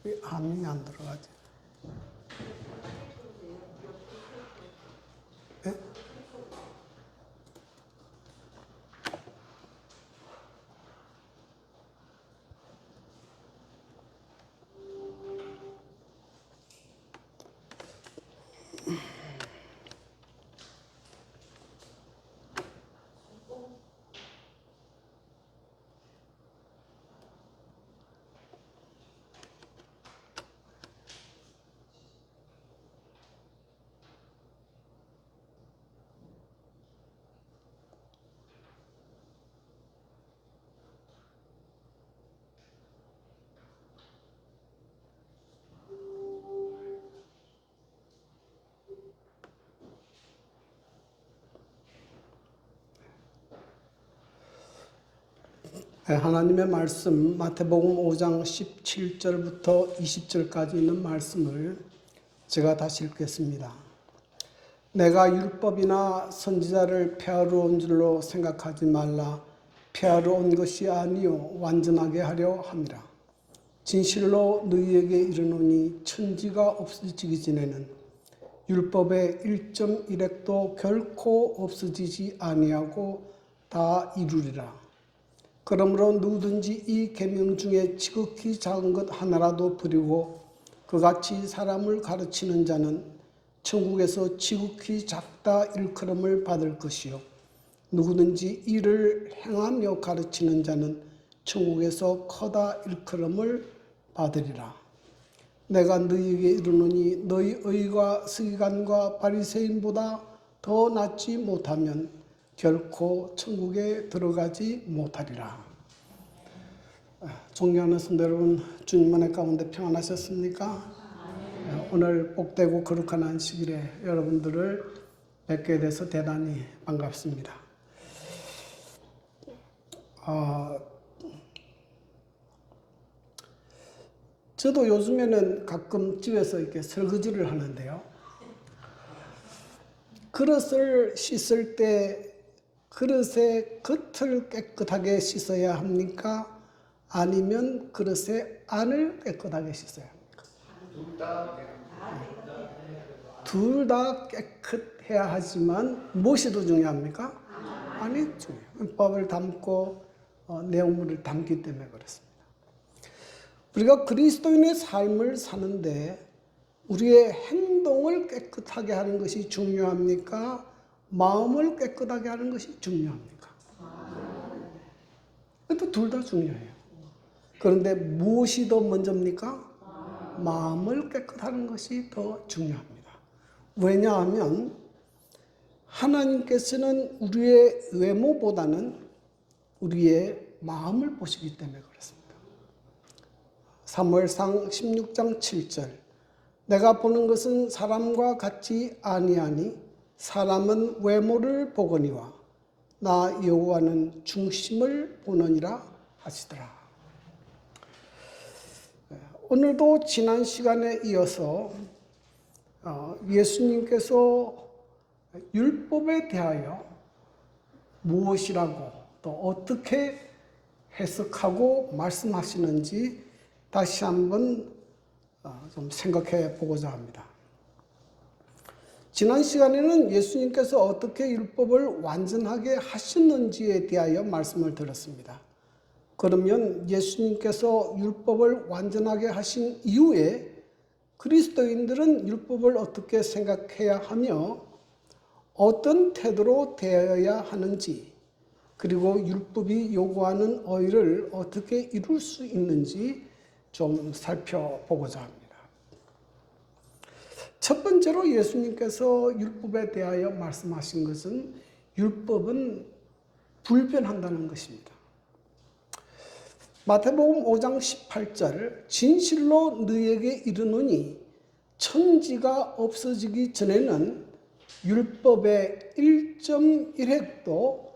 왜 화면이 안 들어가지? 네? 하나님의 말씀 마태복음 5장 17절부터 20절까지 있는 말씀을 제가 다시 읽겠습니다. 내가 율법이나 선지자를 폐하러 온 줄로 생각하지 말라. 폐하러 온 것이 아니요 완전하게 하려 함이라. 진실로 너희에게 이르노니 천지가 없어지기 전에는 율법의 1.1획도 결코 없어지지 아니하고 다 이루리라. 그러므로 누구든지 이 계명 중에 지극히 작은 것 하나라도 버리고 그같이 사람을 가르치는 자는 천국에서 지극히 작다 일컬음을 받을 것이요 누구든지 이를 행하며 가르치는 자는 천국에서 커다 일컬음을 받으리라. 내가 너희에게 이르노니 너희 의가 서기관과 바리새인보다 더 낫지 못하면 결코 천국에 들어가지 못하리라. 존경하는 성도 여러분, 주님 은혜 가운데 평안하셨습니까? 오늘 복되고 거룩한 안식일에 여러분들을 뵙게 돼서 대단히 반갑습니다. 저도 요즘에는 가끔 집에서 이렇게 설거지를 하는데요. 그릇을 씻을 때 그릇의 겉을 깨끗하게 씻어야 합니까? 아니면 그릇의 안을 깨끗하게 씻어야 합니까? 둘 다 깨끗해야 하지만 무엇이 더 중요합니까? 안이 중요해요. 밥을 담고 내용물을 담기 때문에 그렇습니다. 우리가 그리스도인의 삶을 사는데 우리의 행동을 깨끗하게 하는 것이 중요합니까? 마음을 깨끗하게 하는 것이 중요합니까? 둘 다 중요해요. 그런데 무엇이 더 먼저입니까? 마음을 깨끗하는 것이 더 중요합니다. 왜냐하면 하나님께서는 우리의 외모보다는 우리의 마음을 보시기 때문에 그렇습니다. 사무엘상 16장 7절 내가 보는 것은 사람과 같지 아니하니 사람은 외모를 보거니와 나 여호와는 중심을 보느니라 하시더라. 오늘도 지난 시간에 이어서 예수님께서 율법에 대하여 무엇이라고 또 어떻게 해석하고 말씀하시는지 다시 한번 좀 생각해 보고자 합니다. 지난 시간에는 예수님께서 어떻게 율법을 완전하게 하셨는지에 대하여 말씀을 드렸습니다. 그러면 예수님께서 율법을 완전하게 하신 이후에 그리스도인들은 율법을 어떻게 생각해야 하며 어떤 태도로 대해야 하는지 그리고 율법이 요구하는 의를 어떻게 이룰 수 있는지 좀 살펴보고자 합니다. 첫 번째로 예수님께서 율법에 대하여 말씀하신 것은 율법은 불변한다는 것입니다. 마태복음 5장 18절 진실로 너희에게 이르노니 천지가 없어지기 전에는 율법의 1.1획도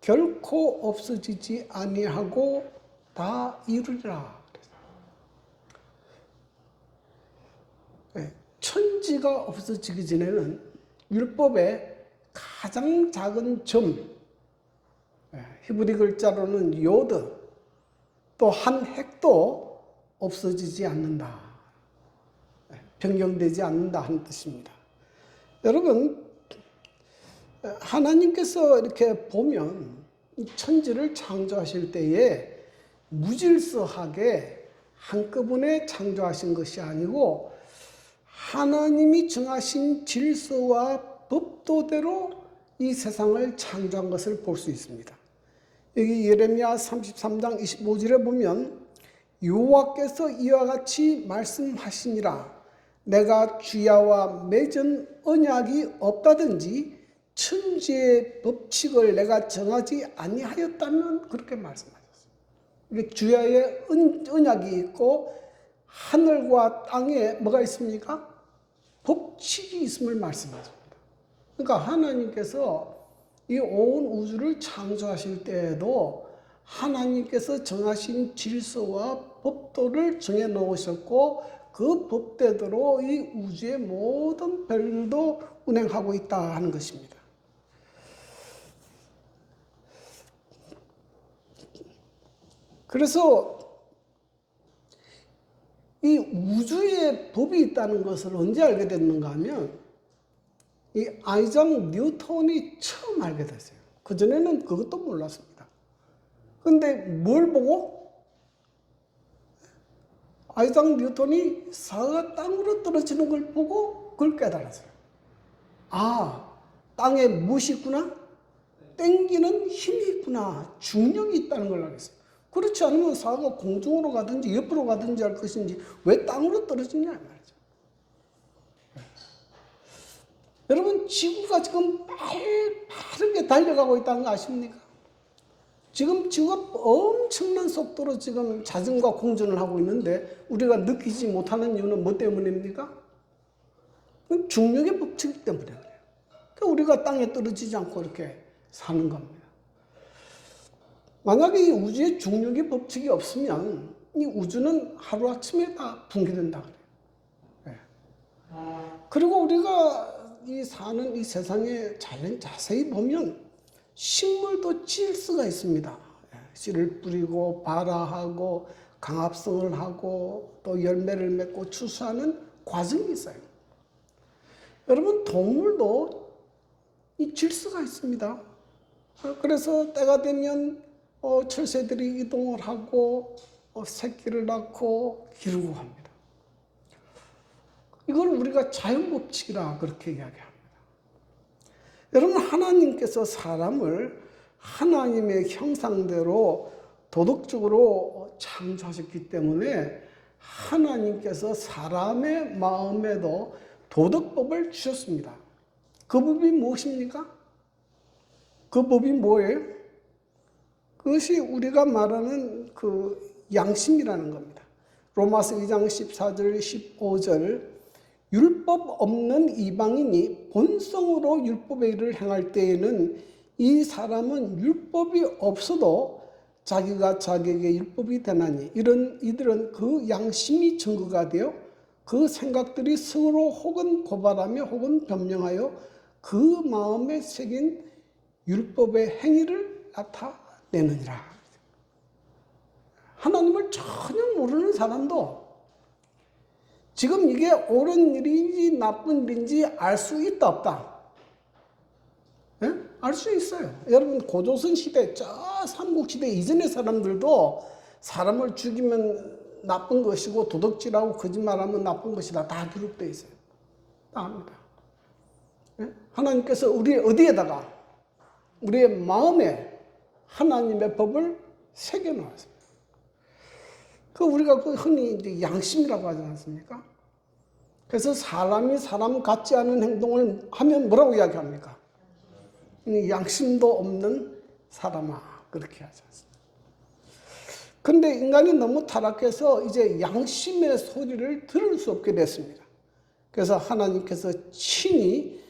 결코 없어지지 아니하고 다 이루리라. 천지가 없어지기 전에는 율법의 가장 작은 점, 히브리 글자로는 요드, 또 한 획도 없어지지 않는다. 변경되지 않는다 하는 뜻입니다. 여러분, 하나님께서 이렇게 보면 천지를 창조하실 때에 무질서하게 한꺼번에 창조하신 것이 아니고 하나님이 정하신 질서와 법도대로 이 세상을 창조한 것을 볼 수 있습니다. 여기 예레미야 33장 25절에 보면 여호와께서 이와 같이 말씀하시니라. 내가 주야와 맺은 언약이 없다든지 천지의 법칙을 내가 정하지 아니하였다면 그렇게 말씀하셨어요. 이게 주야의 언약이 있고 하늘과 땅에 뭐가 있습니까? 법칙이 있음을 말씀하십니다. 그러니까 하나님께서 이 온 우주를 창조하실 때에도 하나님께서 정하신 질서와 법도를 정해 놓으셨고 그 법대로 이 우주의 모든 별도 운행하고 있다 하는 것입니다. 그래서 이 우주에 법이 있다는 것을 언제 알게 됐는가 하면 이 아이작 뉴턴이 처음 알게 됐어요. 그전에는 그것도 몰랐습니다. 근데 뭘 보고? 아이작 뉴턴이 사과가 땅으로 떨어지는 걸 보고 그걸 깨달았어요. 아, 땅에 무엇이 있구나? 땡기는 힘이 있구나. 중력이 있다는 걸 알겠어요. 그렇지 않으면 사과가 공중으로 가든지 옆으로 가든지 할 것인지 왜 땅으로 떨어지냐 말이죠. 여러분, 지구가 지금 빠르게 달려가고 있다는 거 아십니까? 지금 지구가 엄청난 속도로 지금 자전과 공전을 하고 있는데 우리가 느끼지 못하는 이유는 뭐 때문입니까? 중력의 법칙 때문에 그래요. 그러니까 우리가 땅에 떨어지지 않고 이렇게 사는 겁니다. 만약에 이 우주에 중력의 법칙이 없으면 이 우주는 하루아침에 다 붕괴된다 그래요. 네. 그리고 우리가 사는 이 세상에 자세히 보면 식물도 질서가 있습니다. 씨를 뿌리고 발화하고 강합성을 하고 또 열매를 맺고 추수하는 과정이 있어요. 여러분, 동물도 이 질서가 있습니다. 그래서 때가 되면 철새들이 이동을 하고 새끼를 낳고 기르고 합니다. 이걸 우리가 자연법칙이라 그렇게 이야기합니다. 여러분, 하나님께서 사람을 하나님의 형상대로 도덕적으로 창조하셨기 때문에 하나님께서 사람의 마음에도 도덕법을 주셨습니다. 그 법이 무엇입니까? 그 법이 뭐예요? 그것이 우리가 말하는 그 양심이라는 겁니다. 로마서 2장 14절 15절 율법 없는 이방인이 본성으로 율법의 일을 행할 때에는 이 사람은 율법이 없어도 자기가 자기에게 율법이 되나니 이들은 그 양심이 증거가 되어 그 생각들이 서로 혹은 고발하며 혹은 변명하여 그 마음에 새긴 율법의 행위를 나타내느니라. 하나님을 전혀 모르는 사람도 지금 이게 옳은 일인지 나쁜 일인지 알 수 있다 없다? 예? 알 수 있어요. 여러분, 고조선 시대, 저 삼국시대 이전의 사람들도 사람을 죽이면 나쁜 것이고 도덕질하고 거짓말하면 나쁜 것이다. 다 기록되어 있어요. 다 압니다. 예? 하나님께서 우리 어디에다가 우리의 마음에 하나님의 법을 새겨놓았습니다. 우리가 흔히 이제 양심이라고 하지 않습니까? 그래서 사람이 사람 같지 않은 행동을 하면 뭐라고 이야기합니까? 양심도 없는 사람아, 그렇게 하지 않습니까? 그런데 인간이 너무 타락해서 이제 양심의 소리를 들을 수 없게 됐습니다. 그래서 하나님께서 친히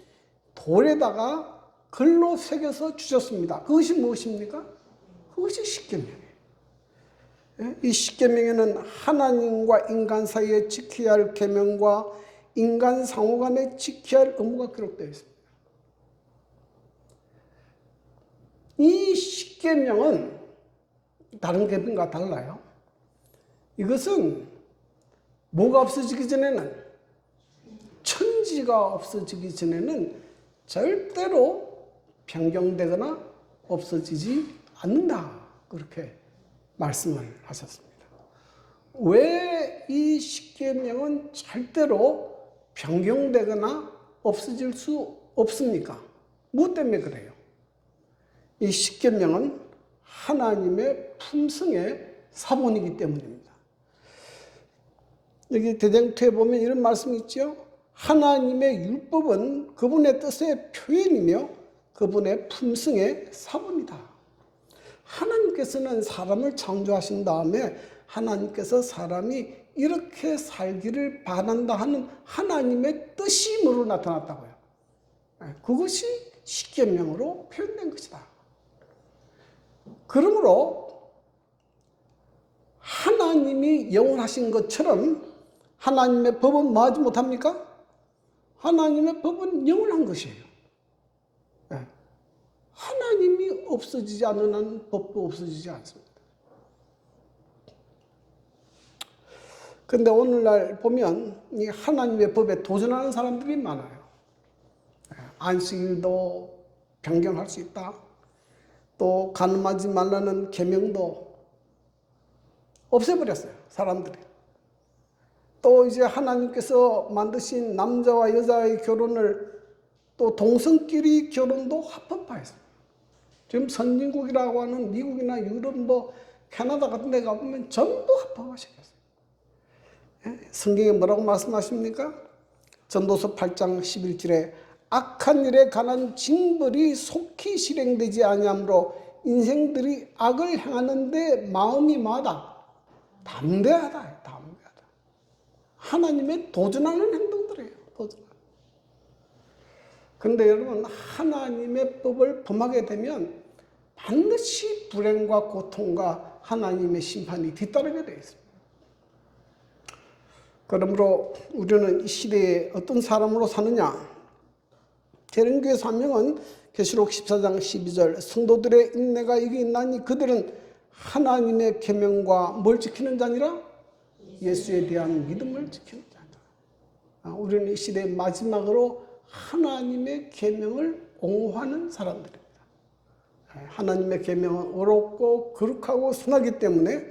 돌에다가 글로 새겨서 주셨습니다. 그것이 무엇입니까? 그것이 십계명이에요. 이 십계명에는 하나님과 인간 사이에 지켜야 할 계명과 인간 상호 간에 지켜야 할 의무가 기록되어 있습니다. 이 십계명은 다른 계명과 달라요. 이것은 뭐가 없어지기 전에는, 천지가 없어지기 전에는 절대로 변경되거나 없어지지 않는다. 그렇게 말씀을 하셨습니다. 왜 이 십계명은 절대로 변경되거나 없어질 수 없습니까? 무엇 때문에 그래요? 이 십계명은 하나님의 품성의 사본이기 때문입니다. 여기 대장투에 보면 이런 말씀이 있죠. 하나님의 율법은 그분의 뜻의 표현이며 그분의 품성의 사본이다. 하나님께서는 사람을 창조하신 다음에 하나님께서 사람이 이렇게 살기를 바란다 하는 하나님의 뜻임으로 나타났다고요. 그것이 십계명으로 표현된 것이다. 그러므로 하나님이 영원하신 것처럼 하나님의 법은 뭐하지 못합니까? 하나님의 법은 영원한 것이에요. 하나님이 없어지지 않는 한 법도 없어지지 않습니다. 그런데 오늘날 보면 이 하나님의 법에 도전하는 사람들이 많아요. 안식일도 변경할 수 있다. 또 간음하지 말라는 계명도 없애버렸어요, 사람들이. 또 이제 하나님께서 만드신 남자와 여자의 결혼을 또 동성끼리 결혼도 합법화했어요. 지금 선진국이라고 하는 미국이나 유럽, 캐나다 같은 데 가보면 전부 합법화시켰어요. 성경에 뭐라고 말씀하십니까? 전도서 8장 11절에 악한 일에 관한 징벌이 속히 실행되지 아니하므로 인생들이 악을 행하는데 마음이 뭐하다? 담대하다. 하나님의 도전하는 행동들이에요. 그런데 여러분, 하나님의 법을 범하게 되면 반드시 불행과 고통과 하나님의 심판이 뒤따르게 되어 있습니다. 그러므로 우리는 이 시대에 어떤 사람으로 사느냐? 재림교회 사명은 계시록 14장 12절 성도들의 인내가 이게 있나니 그들은 하나님의 계명과 뭘 지키는 자니라? 예수에 대한 믿음을 지키는 자다. 우리는 이 시대의 마지막으로 하나님의 계명을 옹호하는 사람들입니다. 하나님의 계명은 어렵고 거룩하고 선하기 때문에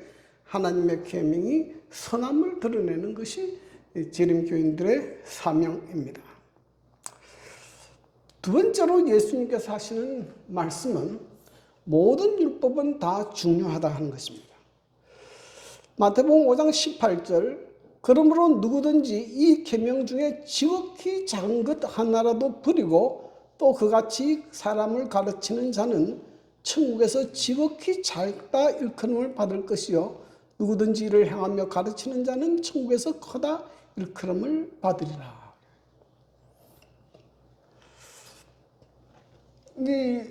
하나님의 계명이 선함을 드러내는 것이 재림교인들의 사명입니다. 두 번째로 예수님께서 하시는 말씀은 모든 율법은 다 중요하다 하는 것입니다. 마태복음 5장 18절 그러므로 누구든지 이 계명 중에 지극히 작은 것 하나라도 버리고 또 그같이 사람을 가르치는 자는 천국에서 지극히 작다 일컬음을 받을 것이요 누구든지 이를 행하며 가르치는 자는 천국에서 크다 일컬음을 받으리라. 이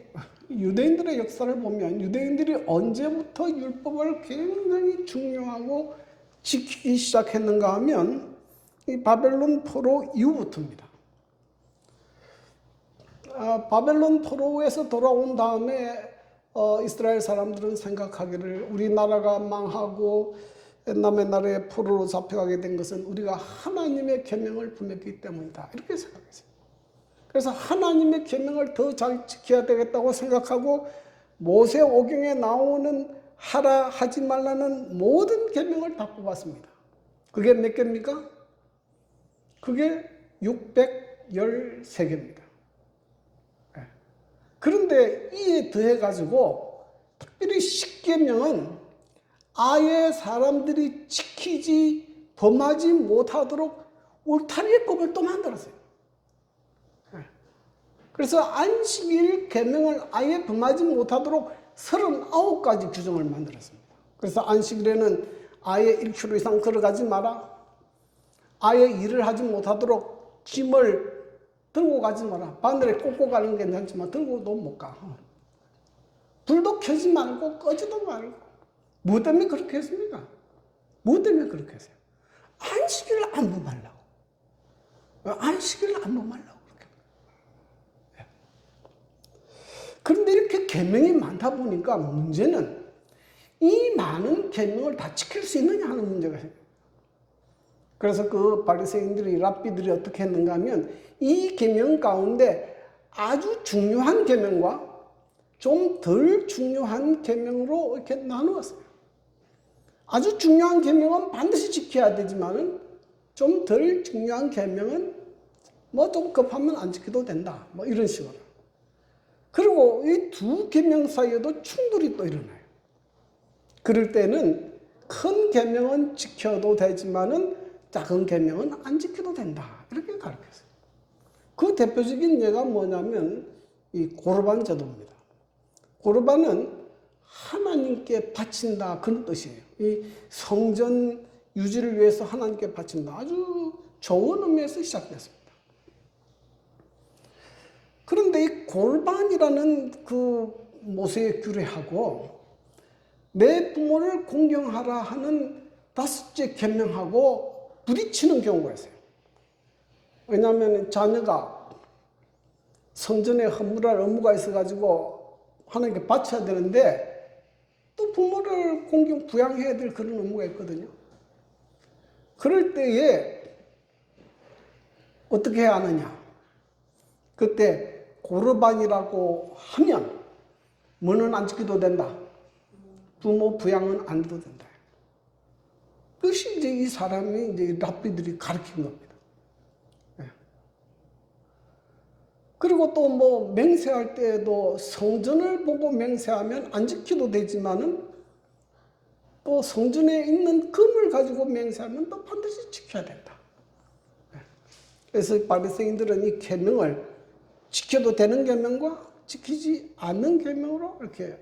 유대인들의 역사를 보면 유대인들이 언제부터 율법을 굉장히 중요하고 지키기 시작했는가 하면 이 바벨론 포로 이후부터입니다. 바벨론 포로에서 돌아온 다음에 이스라엘 사람들은 생각하기를 우리나라가 망하고 남의 나라에 포로로 잡혀가게 된 것은 우리가 하나님의 계명을 범했기 때문이다. 이렇게 생각했어요. 그래서 하나님의 계명을 더 잘 지켜야 되겠다고 생각하고 모세오경에 나오는 하라 하지 말라는 모든 계명을 다 뽑았습니다. 그게 몇 개입니까? 그게 613개입니다. 그런데 이에 더해 가지고 특별히 십계명은 아예 사람들이 지키지 범하지 못하도록 울타리의 법을 또 만들었어요. 그래서 안식일 계명을 아예 범하지 못하도록 39가지 규정을 만들었습니다. 그래서 안식일에는 아예 1km 이상 걸어가지 마라. 아예 일을 하지 못하도록 짐을 들고 가지 마라. 바늘에 꽂고 가는 게 괜찮지만 들고도 못 가. 불도 켜지 말고 꺼지도 말고. 뭐 때문에 그렇게 했습니까? 뭐 때문에 그렇게 했어요? 안식일을 안 범하려고. 안식일을 안 범하려고. 그런데 이렇게 계명이 많다 보니까 문제는 이 많은 계명을 다 지킬 수 있느냐 하는 문제가 생겨요. 그래서 그 바리새인들이 랍비들이 어떻게 했는가 하면 이 계명 가운데 아주 중요한 계명과 좀 덜 중요한 계명으로 이렇게 나누었어요. 아주 중요한 계명은 반드시 지켜야 되지만은 좀 덜 중요한 계명은 뭐 좀 급하면 안 지켜도 된다. 뭐 이런 식으로. 그리고 이 두 계명 사이에도 충돌이 또 일어나요. 그럴 때는 큰 계명은 지켜도 되지만은 작은 계명은 안 지켜도 된다. 이렇게 가르쳤어요. 그 대표적인 예가 뭐냐면 이 고르반 제도입니다. 고르반은 하나님께 바친다 그런 뜻이에요. 이 성전 유지를 위해서 하나님께 바친다. 아주 좋은 의미에서 시작됐습니다. 그런데 이 골반이라는 그 모세의 규례하고 내 부모를 공경하라 하는 다섯째 계명하고 부딪히는 경우가 있어요. 왜냐하면 자녀가 성전에 헌물할 의무가 있어가지고 하나님께 바쳐야 되는데 또 부모를 공경 부양해야 될 그런 의무가 있거든요. 그럴 때에 어떻게 해야 하느냐? 그때 고르반이라고 하면 뭐는 안 지켜도 된다. 부모 부양은 안 해도 된다. 그것이 이제 이 사람이 이제 랍비들이 가르친 겁니다. 네. 그리고 또 뭐 맹세할 때에도 성전을 보고 맹세하면 안 지켜도 되지만은 또 성전에 있는 금을 가지고 맹세하면 또 반드시 지켜야 된다. 네. 그래서 바리새인들은 이 계명을 지켜도 되는 계명과 지키지 않는 계명으로 이렇게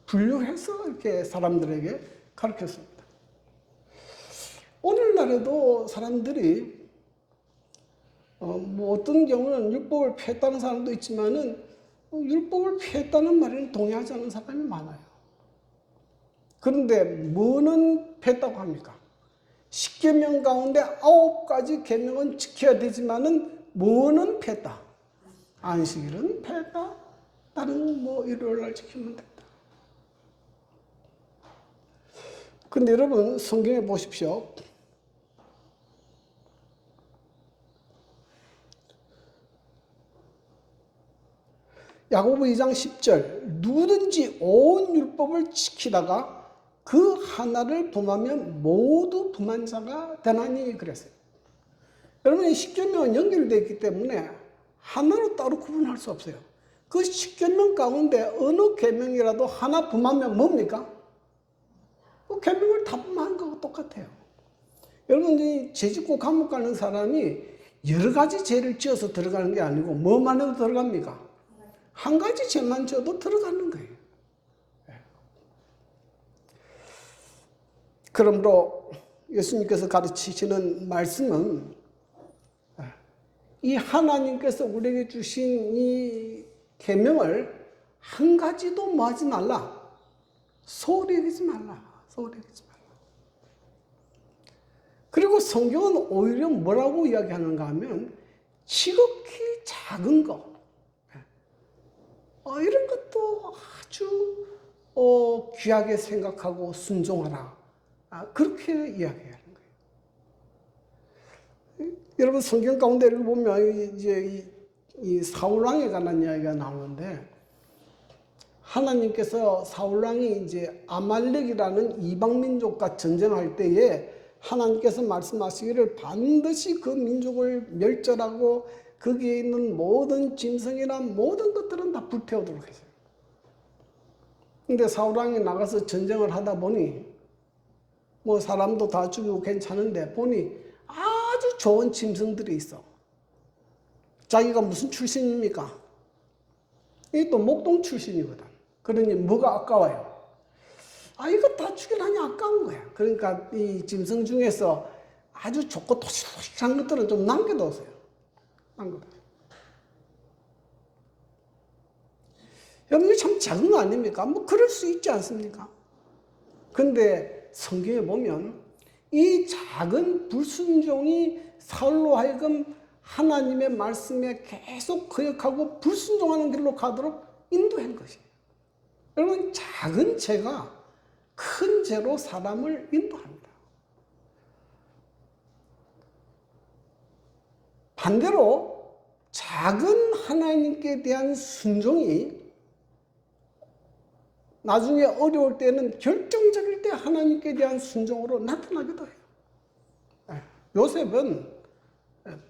분류해서 이렇게 사람들에게 가르쳤습니다. 오늘날에도 사람들이 뭐 어떤 경우는 율법을 피했다는 사람도 있지만은 율법을 피했다는 말에는 동의하지 않는 사람이 많아요. 그런데 뭐는 피했다고 합니까? 10계명 가운데 9가지 계명은 지켜야 되지만은 뭐는 피했다? 안식일은 피했다. 다른 뭐 일요일날 지키면 된다. 근데 여러분 성경에 보십시오. 야고보 2장 10절 누구든지 온 율법을 지키다가 그 하나를 범하면 모두 범한 자가 되나니 그랬어요. 여러분 이 10계명은 연결되어 있기 때문에 하나로 따로 구분할 수 없어요. 그 10계명 가운데 어느 계명이라도 하나 범하면 뭡니까? 그 계명을 다 범하는 거하고 똑같아요. 여러분 이 죄짓고 감옥 가는 사람이 여러 가지 죄를 지어서 들어가는 게 아니고 뭐만 해도 들어갑니까? 한 가지 죄만 지어도 들어가는 거예요. 그러므로 예수님께서 가르치시는 말씀은 이 하나님께서 우리에게 주신 이 계명을 한 가지도 뭐 하지 말라. 소홀히 여기지 말라. 소홀히 여기지 말라. 그리고 성경은 오히려 뭐라고 이야기하는가 하면 지극히 작은 것 이런 것도 아주 귀하게 생각하고 순종하라. 그렇게 이야기하는 거예요. 여러분 성경 가운데 읽어보면 이제 이 사울왕에 관한 이야기가 나오는데 하나님께서 사울왕이 이제 아말렉이라는 이방 민족과 전쟁할 때에 하나님께서 말씀하시기를 반드시 그 민족을 멸절하고 거기에 있는 모든 짐승이나 모든 것들은 다 불태우도록 했어요. 근데 사울왕이 나가서 전쟁을 하다 보니 뭐 사람도 다 죽이고 괜찮은데 보니 아주 좋은 짐승들이 있어. 자기가 무슨 출신입니까? 이 또 목동 출신이거든. 그러니 뭐가 아까워요? 이거 다 죽이라니 아까운 거야. 그러니까 이 짐승 중에서 아주 좋고 토실토실한 것들은 좀 남겨뒀어요. 여러분 참 작은 거 아닙니까? 뭐 그럴 수 있지 않습니까? 근데 성경에 보면 이 작은 불순종이 사울로 하여금 하나님의 말씀에 계속 거역하고 불순종하는 길로 가도록 인도한 것이에요. 여러분 작은 죄가 큰 죄로 사람을 인도합니다. 반대로 작은 하나님께 대한 순종이 나중에 어려울 때는 결정적일 때 하나님께 대한 순종으로 나타나기도 해요. 요셉은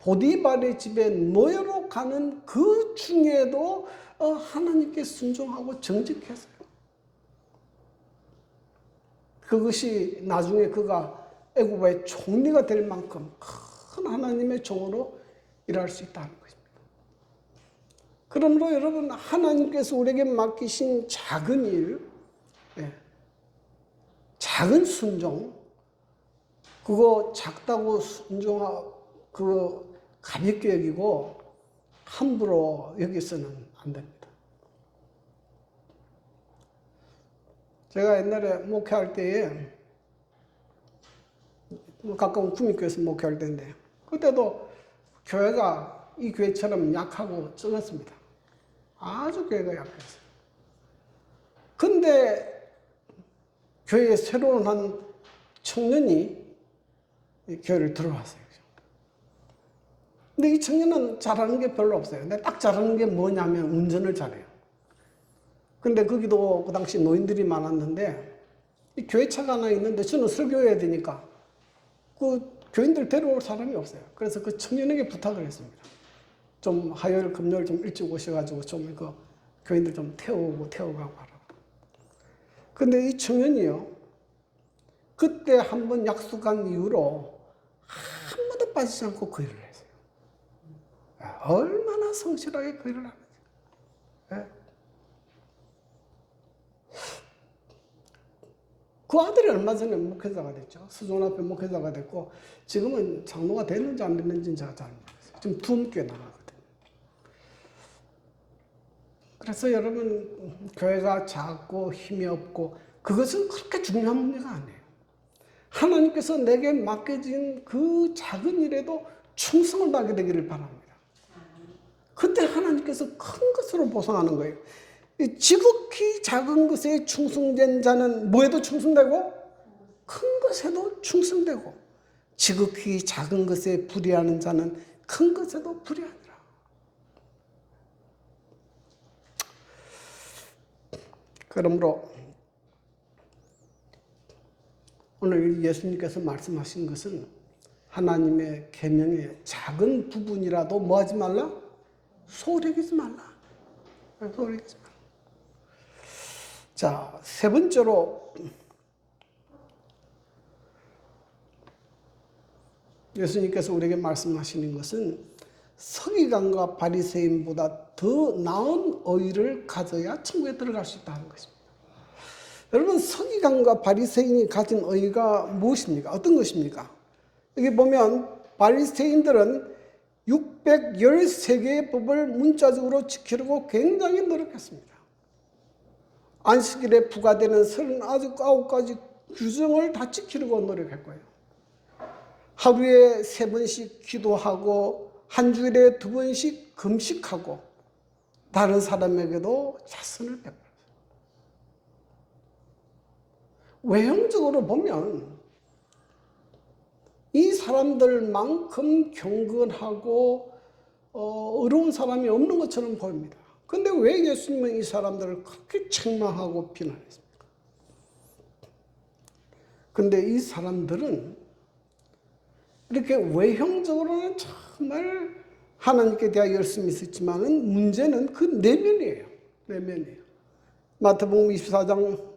보디발의 집에 노예로 가는 그 중에도 하나님께 순종하고 정직했어요. 그것이 나중에 그가 애굽의 총리가 될 만큼 큰 하나님의 종으로 일할 수 있다는 것입니다. 그러므로 여러분, 하나님께서 우리에게 맡기신 작은 일, 작은 순종, 그거 작다고 순종하고 그거 가볍게 여기고 함부로 여기서는 안 됩니다. 제가 옛날에 목회할 때에 가까운 구미교회에서 목회할 때인데 그때도 교회가 이 교회처럼 약하고 적었습니다. 아주 교회가 약했어요. 근데 교회에 새로운 한 청년이 이 교회를 들어왔어요. 근데 이 청년은 잘하는 게 별로 없어요. 근데 딱 잘하는 게 뭐냐면 운전을 잘해요. 근데 거기도 그 당시 노인들이 많았는데 이 교회차가 하나 있는데 저는 설교해야 되니까 그 교인들 데려올 사람이 없어요. 그래서 그 청년에게 부탁을 했습니다. 좀 화요일, 금요일 좀 일찍 오셔가지고 좀 그 교인들 좀 태워가고 하라고. 근데 이 청년이요, 그때 한번 약속한 이후로 한 번도 빠지지 않고 그 일을 했어요. 얼마나 성실하게 그 일을 하는지. 그 아들이 얼마 전에 목회자가 됐죠. 수종 앞에 목회자가 됐고 지금은 장로가 됐는지 안 됐는지는 제가 잘 모르겠어요. 지금 두음교회 나가거든요. 그래서 여러분, 교회가 작고 힘이 없고 그것은 그렇게 중요한 문제가 아니에요. 하나님께서 내게 맡겨진 그 작은 일에도 충성을 다하게 되기를 바랍니다. 그때 하나님께서 큰 것으로 보상하는 거예요. 지극히 작은 것에 충성된 자는 뭐에도 충성되고 큰 것에도 충성되고 지극히 작은 것에 불의하는 자는 큰 것에도 불의하니라. 그러므로 오늘 예수님께서 말씀하신 것은 하나님의 계명의 작은 부분이라도 뭐 하지 말라? 소홀히 여기지 말라. 소홀히 여기지 말라. 자, 세 번째로 예수님께서 우리에게 말씀하시는 것은 서기관과 바리새인보다 더 나은 의를 가져야 천국에 들어갈 수 있다는 것입니다. 여러분, 서기관과 바리새인이 가진 의가 무엇입니까? 어떤 것입니까? 여기 보면 바리새인들은 613개의 법을 문자적으로 지키려고 굉장히 노력했습니다. 안식일에 부과되는 39가지 규정을 다 지키려고 노력했고요. 하루에 3번씩 기도하고 한 주일에 2번씩 금식하고 다른 사람에게도 자선을 베풀었어요. 외형적으로 보면 이 사람들만큼 경건하고 어려운 사람이 없는 것처럼 보입니다. 그런데 왜 예수님은 이 사람들을 그렇게 책망하고 비난했습니까? 그런데 이 사람들은 이렇게 외형적으로는 정말 하나님께 대하여 열심히 있었지만은 문제는 그 내면이에요. 내면이에요. 마태복음 23장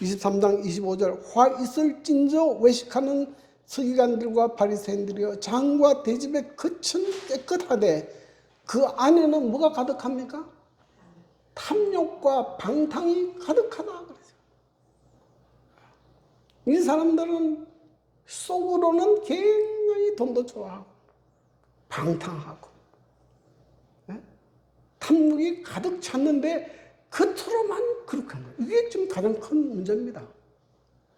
25절 화 있을진저 외식하는 서기관들과 바리새인들이여 장과 대집의 겉은 깨끗하되 그 안에는 뭐가 가득합니까? 탐욕과 방탕이 가득하다 그랬어요. 이 사람들은 속으로는 굉장히 돈도 좋아하고 방탕하고 탐욕이 가득 찼는데 겉으로만 그렇게 한 거예요. 이게 지금 가장 큰 문제입니다.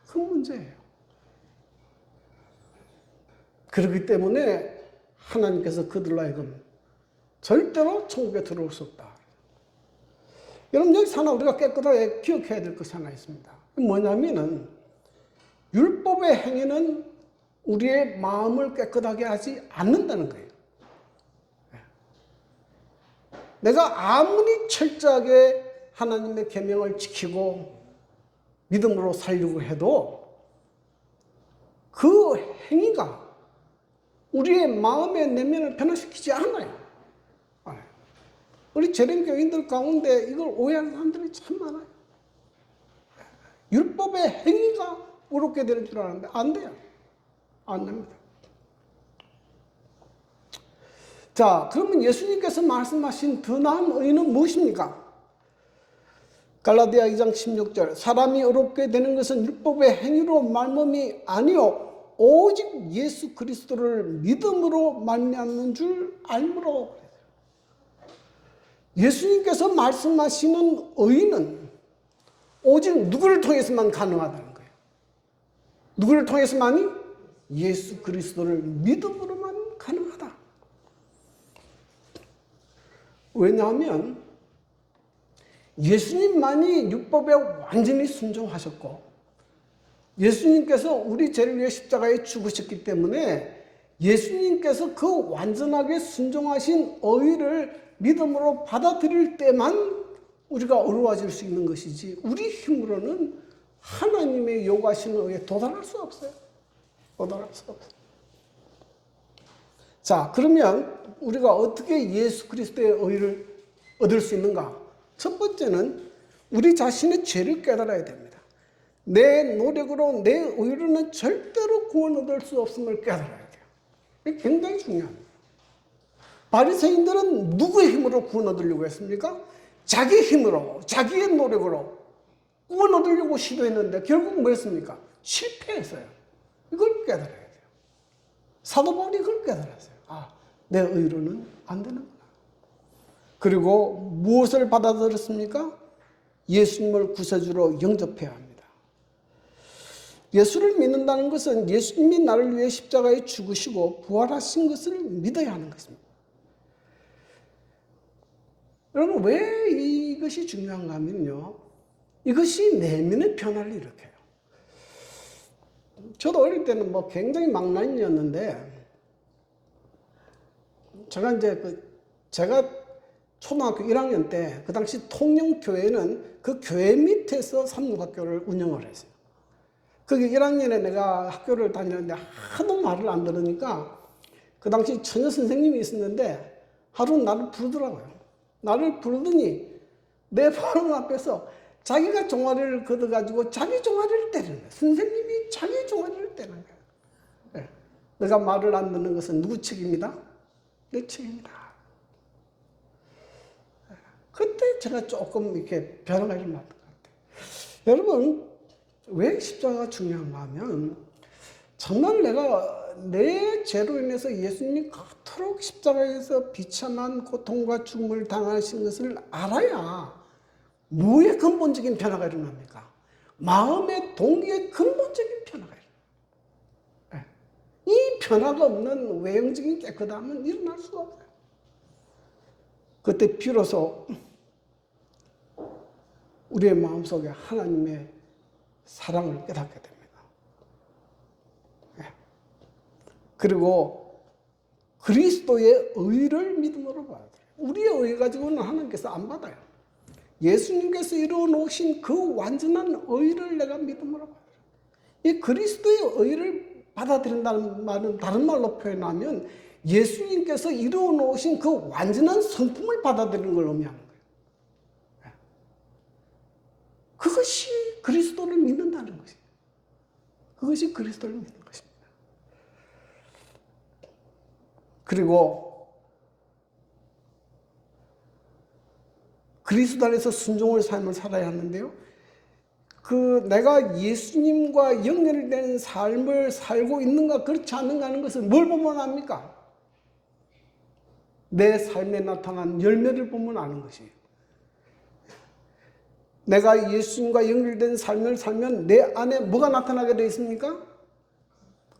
큰 문제예요. 그렇기 때문에 하나님께서 그들로 하여금 절대로 천국에 들어올 수 없다. 여러분, 여기서 하나 우리가 깨끗하게 기억해야 될 것이 하나 있습니다. 뭐냐면은 율법의 행위는 우리의 마음을 깨끗하게 하지 않는다는 거예요. 내가 아무리 철저하게 하나님의 계명을 지키고 믿음으로 살려고 해도 그 행위가 우리의 마음의 내면을 변화시키지 않아요. 우리 재림교인들 가운데 이걸 오해하는 사람들이 참 많아요. 율법의 행위가 어렵게 되는 줄 아는데 안 돼요. 안 됩니다. 자, 그러면 예수님께서 말씀하신 더 나은 의는 무엇입니까? 갈라디아 2장 16절 사람이 어렵게 되는 것은 율법의 행위로 말미암이 아니요 오직 예수 그리스도를 믿음으로 말미암는 줄 알므로. 예수님께서 말씀하시는 의는 오직 누구를 통해서만 가능하다는 거예요. 누구를 통해서만이? 예수 그리스도를 믿음으로만 가능하다. 왜냐하면 예수님만이 율법에 완전히 순종하셨고 예수님께서 우리 죄를 위해 십자가에 죽으셨기 때문에 예수님께서 그 완전하게 순종하신 의를 믿음으로 받아들일 때만 우리가 어려워질 수 있는 것이지 우리 힘으로는 하나님의 요구하시는 의에 도달할 수 없어요. 도달할 수 없어요. 자, 그러면 우리가 어떻게 예수 그리스도의 의를 얻을 수 있는가? 첫 번째는 우리 자신의 죄를 깨달아야 됩니다. 내 노력으로 내 의로는 절대로 구원 얻을 수 없음을 깨달아야 돼요. 이게 굉장히 중요합니다. 바리새인들은 누구의 힘으로 구원 얻으려고 했습니까? 자기 힘으로, 자기의 노력으로 구원 얻으려고 시도했는데 결국 뭐 했습니까? 실패했어요. 이걸 깨달아야 돼요. 사도 바울이 이걸 깨달았어요. 아, 내 의로는 안 되는구나. 그리고 무엇을 받아들였습니까? 예수님을 구세주로 영접해야 합니다. 예수를 믿는다는 것은 예수님이 나를 위해 십자가에 죽으시고 부활하신 것을 믿어야 하는 것입니다. 여러분, 왜 이것이 중요한가 하면요, 이것이 내면의 변화를 일으켜요. 저도 어릴 때는 뭐 굉장히 망나니였는데 제가 초등학교 1학년 때 그 당시 통영교회는 그 교회 밑에서 삼육학교를 운영을 했어요. 거기 1학년에 내가 학교를 다녔는데 하도 말을 안 들으니까 그 당시 처녀 선생님이 있었는데 하루 나를 부르더라고요. 나를 부르더니 내 바로 앞에서 자기가 종아리를 걷어가지고 자기 종아리를 때리는 거예요. 선생님이 자기 종아리를 때리는 거예요. 네. 내가 말을 안 듣는 것은 누구 책임이다? 내 책임이다. 그때 제가 조금 이렇게 변화가 일어났던 것 같아요. 여러분, 왜 십자가가 중요한가 하면 정말 내가 내 죄로 인해서 예수님이 그토록 십자가에서 비참한 고통과 죽음을 당하신 것을 알아야 뭐의 근본적인 변화가 일어납니까? 마음의 동기의 근본적인 변화가 일어나요. 이 변화가 없는 외형적인 깨끗함은 일어날 수가 없어요. 그때 비로소 우리의 마음속에 하나님의 사랑을 깨닫게 됩니다. 그리고 그리스도의 의를 믿음으로 받아들여요. 우리의 의 가지고는 하나님께서 안 받아요. 예수님께서 이루어 놓으신 그 완전한 의를 내가 믿음으로 받아들여요. 이 그리스도의 의를 받아들인다는 말은 다른 말로 표현하면 예수님께서 이루어 놓으신 그 완전한 성품을 받아들이는 걸 의미하는 거예요. 그것이 그리스도를 믿는다는 것이에요. 그것이 그리스도를 믿는 것입니다. 그리고 그리스도 안에서 순종의 삶을 살아야 하는데요. 내가 예수님과 연결된 삶을 살고 있는가 그렇지 않는가 하는 것을 뭘 보면 압니까? 내 삶에 나타난 열매를 보면 아는 것이에요. 내가 예수님과 연결된 삶을 살면 내 안에 뭐가 나타나게 되어 있습니까?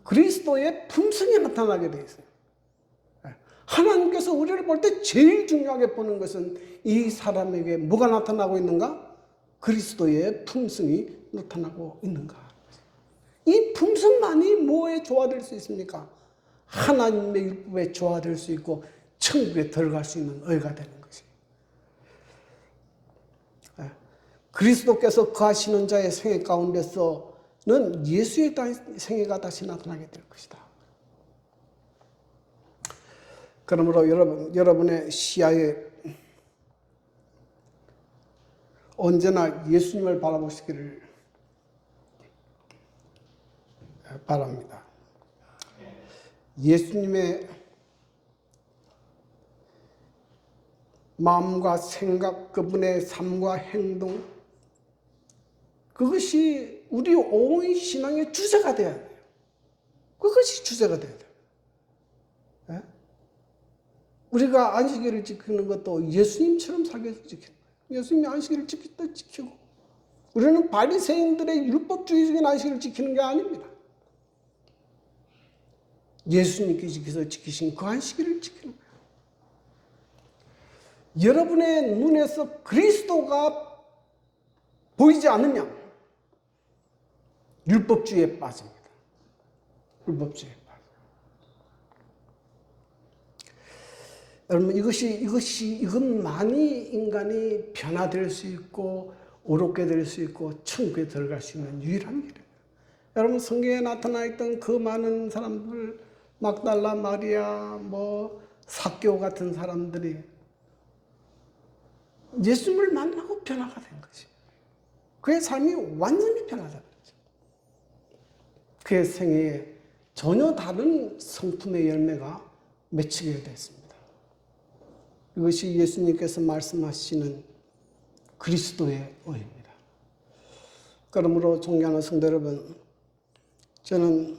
그리스도의 품성이 나타나게 되어 있어요. 하나님께서 우리를 볼 때 제일 중요하게 보는 것은 이 사람에게 뭐가 나타나고 있는가? 그리스도의 품성이 나타나고 있는가? 이 품성만이 뭐에 조화될 수 있습니까? 하나님의 율법에 조화될 수 있고 천국에 들어갈 수 있는 의가 되는 것이에요. 그리스도께서 거하시는 자의 생애 가운데서는 예수의 생애가 다시 나타나게 될 것이다. 그러므로 여러분의 시야에 언제나 예수님을 바라보시기를 바랍니다. 예수님의 마음과 생각, 그분의 삶과 행동, 그것이 우리 온 신앙의 주제가 되어야 돼요. 그것이 주제가 되어야 돼요. 네? 우리가 안식일을 지키는 것도 예수님처럼 살기 위해서 지키는 거예요. 예수님이 안식일을 지킬 때 지키고, 우리는 바리새인들의 율법주의적인 안식일을 지키는 게 아닙니다. 예수님께서 지키신 그 안식일을 지키는 거예요. 여러분의 눈에서 그리스도가 보이지 않으면 율법주의에 빠집니다. 율법주의에 빠져요. 여러분, 이것만이 인간이 변화될 수 있고, 오롭게 될 수 있고, 천국에 들어갈 수 있는 유일한 길이에요. 여러분, 성경에 나타나 있던 그 많은 사람들, 막달라 마리아, 삭개오 같은 사람들이 예수님을 만나고 변화가 된 것이. 그의 삶이 완전히 변화된 거죠. 그의 생애에 전혀 다른 성품의 열매가 맺히게 됐습니다. 이것이 예수님께서 말씀하시는 그리스도의 의입니다. 그러므로 존경하는 성도 여러분, 저는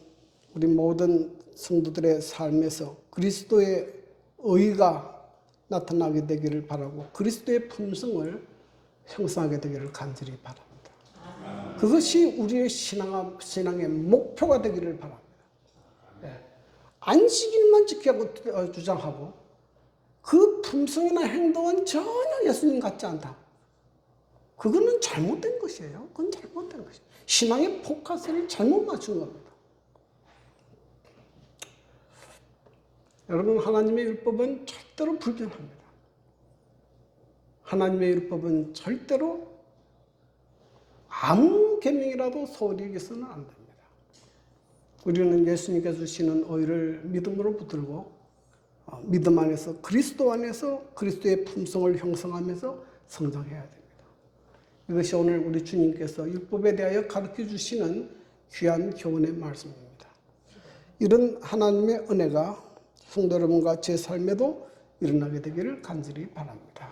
우리 모든 성도들의 삶에서 그리스도의 의가 나타나게 되기를 바라고 그리스도의 품성을 형성하게 되기를 간절히 바랍니다. 그것이 우리의 신앙의 목표가 되기를 바랍니다. 안식일만 지키라고 주장하고 그 품성이나 행동은 전혀 예수님 같지 않다. 그거는 잘못된 것이에요. 그건 잘못된 것이에요. 신앙의 포커스를 잘못 맞춘 겁니다. 여러분, 하나님의 율법은 절대로 불변합니다. 하나님의 율법은 절대로 아무 계명이라도 소홀히 여겨서는 안 됩니다. 우리는 예수님께서 주시는 의를 믿음으로 붙들고 믿음 안에서 그리스도 안에서 그리스도의 품성을 형성하면서 성장해야 됩니다. 이것이 오늘 우리 주님께서 율법에 대하여 가르쳐 주시는 귀한 교훈의 말씀입니다. 이런 하나님의 은혜가 성도 여러분과 제 삶에도 일어나게 되기를 간절히 바랍니다.